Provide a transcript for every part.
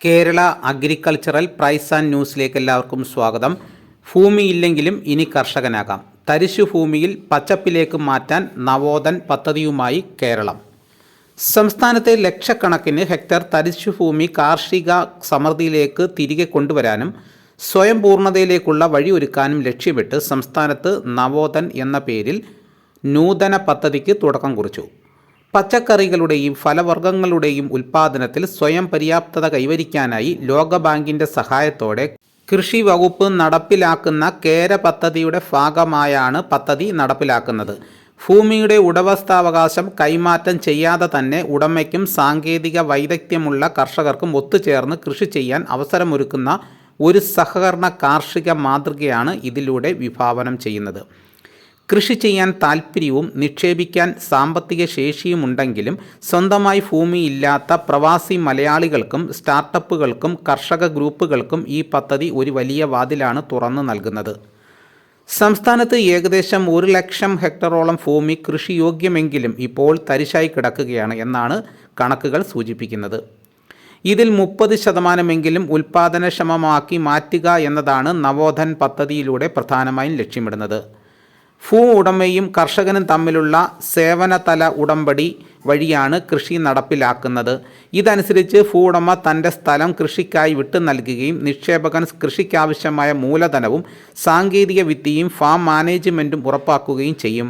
Kerala agricultural price and ന്യൂസിലേക്ക് എല്ലാവർക്കും സ്വാഗതം. ഭൂമിയില്ലെങ്കിലും ഇനി കർഷകനാകാം. തരിശു ഭൂമിയിൽ പച്ചപ്പിലേക്ക് മാറ്റാൻ നവോധൻ പദ്ധതിയുമായി കേരളം. സംസ്ഥാനത്തെ ലക്ഷക്കണക്കിന് ഹെക്ടർ തരിശു ഭൂമി കാർഷിക സമൃദ്ധിയിലേക്ക് തിരികെ കൊണ്ടുവരാനും സ്വയം പൂർണ്ണതയിലേക്കുള്ള വഴിയൊരുക്കാനും ലക്ഷ്യമിട്ട് സംസ്ഥാനത്ത് നവോധൻ എന്ന പേരിൽ നൂതന പദ്ധതിക്ക് തുടക്കം കുറിച്ചു. പച്ചക്കറികളുടെയും ഫലവർഗ്ഗങ്ങളുടെയും ഉൽപ്പാദനത്തിൽ സ്വയം പര്യാപ്തത കൈവരിക്കാനായി ലോകബാങ്കിൻ്റെ സഹായത്തോടെ കൃഷി വകുപ്പ് നടപ്പിലാക്കുന്ന കേര പദ്ധതിയുടെ ഭാഗമായാണ് പദ്ധതി നടപ്പിലാക്കുന്നത്. ഭൂമിയുടെ ഉടമസ്ഥാവകാശം കൈമാറ്റം ചെയ്യാതെ തന്നെ ഉടമയ്ക്കും സാങ്കേതിക വൈദഗ്ധ്യമുള്ള കർഷകർക്കും ഒത്തുചേർന്ന് കൃഷി ചെയ്യാൻ അവസരമൊരുക്കുന്ന ഒരു സഹകരണ കാർഷിക മാതൃകയാണ് ഇതിലൂടെ വിഭാവനം ചെയ്യുന്നത്. കൃഷി ചെയ്യാൻ താൽപ്പര്യവും നിക്ഷേപിക്കാൻ സാമ്പത്തിക ശേഷിയുമുണ്ടെങ്കിലും സ്വന്തമായി ഭൂമിയില്ലാത്ത പ്രവാസി മലയാളികൾക്കും സ്റ്റാർട്ടപ്പുകൾക്കും കർഷക ഗ്രൂപ്പുകൾക്കും ഈ പദ്ധതി ഒരു വലിയ വാതിലാണ് തുറന്നു നൽകുന്നത്. സംസ്ഥാനത്ത് ഏകദേശം 1 ലക്ഷം ഹെക്ടറോളം ഭൂമി കൃഷിയോഗ്യമെങ്കിലും ഇപ്പോൾ തരിശായി കിടക്കുകയാണ് എന്നാണ് കണക്കുകൾ സൂചിപ്പിക്കുന്നത്. ഇതിൽ 30% ഉൽപ്പാദനക്ഷമമാക്കി മാറ്റുക എന്നതാണ് നവോധൻ പദ്ധതിയിലൂടെ പ്രധാനമായും ലക്ഷ്യമിടുന്നത്. ഭൂ ഉടമയും കർഷകനും തമ്മിലുള്ള സേവനതല ഉടമ്പടി വഴിയാണ് കൃഷി നടപ്പിലാക്കുന്നത്. ഇതനുസരിച്ച് ഭൂ ഉടമ തൻ്റെ സ്ഥലം കൃഷിക്കായി വിട്ടു നൽകുകയും നിക്ഷേപകൻ കൃഷിക്കാവശ്യമായ മൂലധനവും സാങ്കേതിക വിദ്യയും ഫാം മാനേജ്മെൻറ്റും ഉറപ്പാക്കുകയും ചെയ്യും.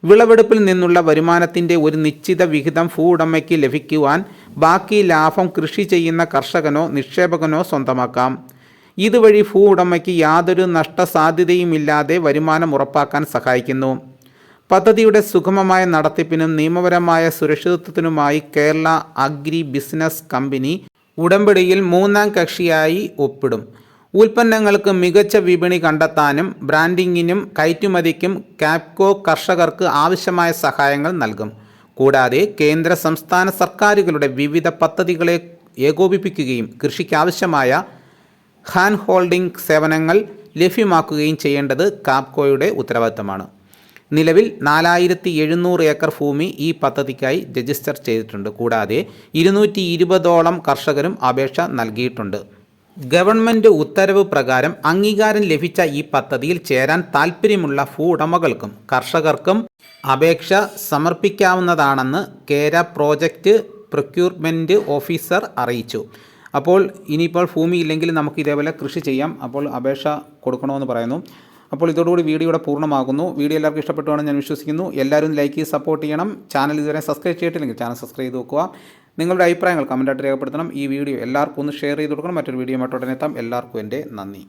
വിളവെടുപ്പിൽ നിന്നുള്ള വരുമാനത്തിൻ്റെ ഒരു നിശ്ചിത വിഹിതം ഭൂ ഉടമയ്ക്ക് ലഭിക്കുവാൻ ബാക്കി ലാഭം കൃഷി ചെയ്യുന്ന കർഷകനോ നിക്ഷേപകനോ സ്വന്തമാക്കാം. ഇതുവഴി ഭൂ ഉടമയ്ക്ക് യാതൊരു നഷ്ടസാധ്യതയുമില്ലാതെ വരുമാനം ഉറപ്പാക്കാൻ സഹായിക്കുന്നു. പദ്ധതിയുടെ സുഗമമായ നടത്തിപ്പിനും നിയമപരമായ സുരക്ഷിതത്വത്തിനുമായി കേരള അഗ്രി ബിസിനസ് കമ്പനി ഉടമ്പടിയിൽ 3ാം കക്ഷിയായി ഒപ്പിടും. ഉൽപ്പന്നങ്ങൾക്ക് മികച്ച വിപണി കണ്ടെത്താനും ബ്രാൻഡിങ്ങിനും കയറ്റുമതിക്കും കാപ്കോ കർഷകർക്ക് ആവശ്യമായ സഹായങ്ങൾ നൽകും. കൂടാതെ കേന്ദ്ര സംസ്ഥാന സർക്കാരുകളുടെ വിവിധ പദ്ധതികളെ ഏകോപിപ്പിക്കുകയും കൃഷിക്കാവശ്യമായ ഹാൻഡ് ഹോൾഡിംഗ് സേവനങ്ങൾ ലഭ്യമാക്കുകയും ചെയ്യേണ്ടത് കാപ്കോയുടെ ഉത്തരവാദിത്തമാണ്. നിലവിൽ 4700 ഏക്കർ ഭൂമി ഈ പദ്ധതിക്കായി രജിസ്റ്റർ ചെയ്തിട്ടുണ്ട്. കൂടാതെ 220ഓളം കർഷകരും അപേക്ഷ നൽകിയിട്ടുണ്ട്. ഗവൺമെൻറ് ഉത്തരവ് പ്രകാരം അംഗീകാരം ലഭിച്ച ഈ പദ്ധതിയിൽ ചേരാൻ താൽപ്പര്യമുള്ള ഭൂ ഉടമകൾക്കും കർഷകർക്കും അപേക്ഷ സമർപ്പിക്കാവുന്നതാണെന്ന് കേര പ്രോജക്റ്റ് പ്രൊക്യൂർമെൻറ്റ് ഓഫീസർ അറിയിച്ചു. അപ്പോൾ ഇനിയിപ്പോൾ ഭൂമിയില്ലെങ്കിൽ നമുക്ക് ഇതേപോലെ കൃഷി ചെയ്യാം. അപ്പോൾ അപേക്ഷ കൊടുക്കണമെന്ന് പറയുന്നു. അപ്പോൾ ഇതോടുകൂടി വീഡിയോയുടെ പൂർണ്ണമാകുന്നു. വീഡിയോ എല്ലാവർക്കും ഇഷ്ടപ്പെട്ടുവാണെന്ന് ഞാൻ വിശ്വസിക്കുന്നു. എല്ലാവരും ലൈക്ക് ചെയ്ത് സപ്പോർട്ട് ചെയ്യണം. ചാനൽ ഇതുവരെ സബ്സ്ക്രൈബ് ചെയ്തിട്ടില്ലെങ്കിൽ ചാനൽ സബ്സ്ക്രൈബ് ചെയ്ത് വെക്കുക. നിങ്ങളുടെ അഭിപ്രായങ്ങൾ കമൻറ്റായിട്ട് രേഖപ്പെടുത്തണം. ഈ വീഡിയോ എല്ലാവർക്കും ഒന്ന് ഷെയർ ചെയ്ത് കൊടുക്കണം. മറ്റൊരു വീഡിയോ ഉടനെ എത്താം. എല്ലാവർക്കും എൻ്റെ നന്ദി.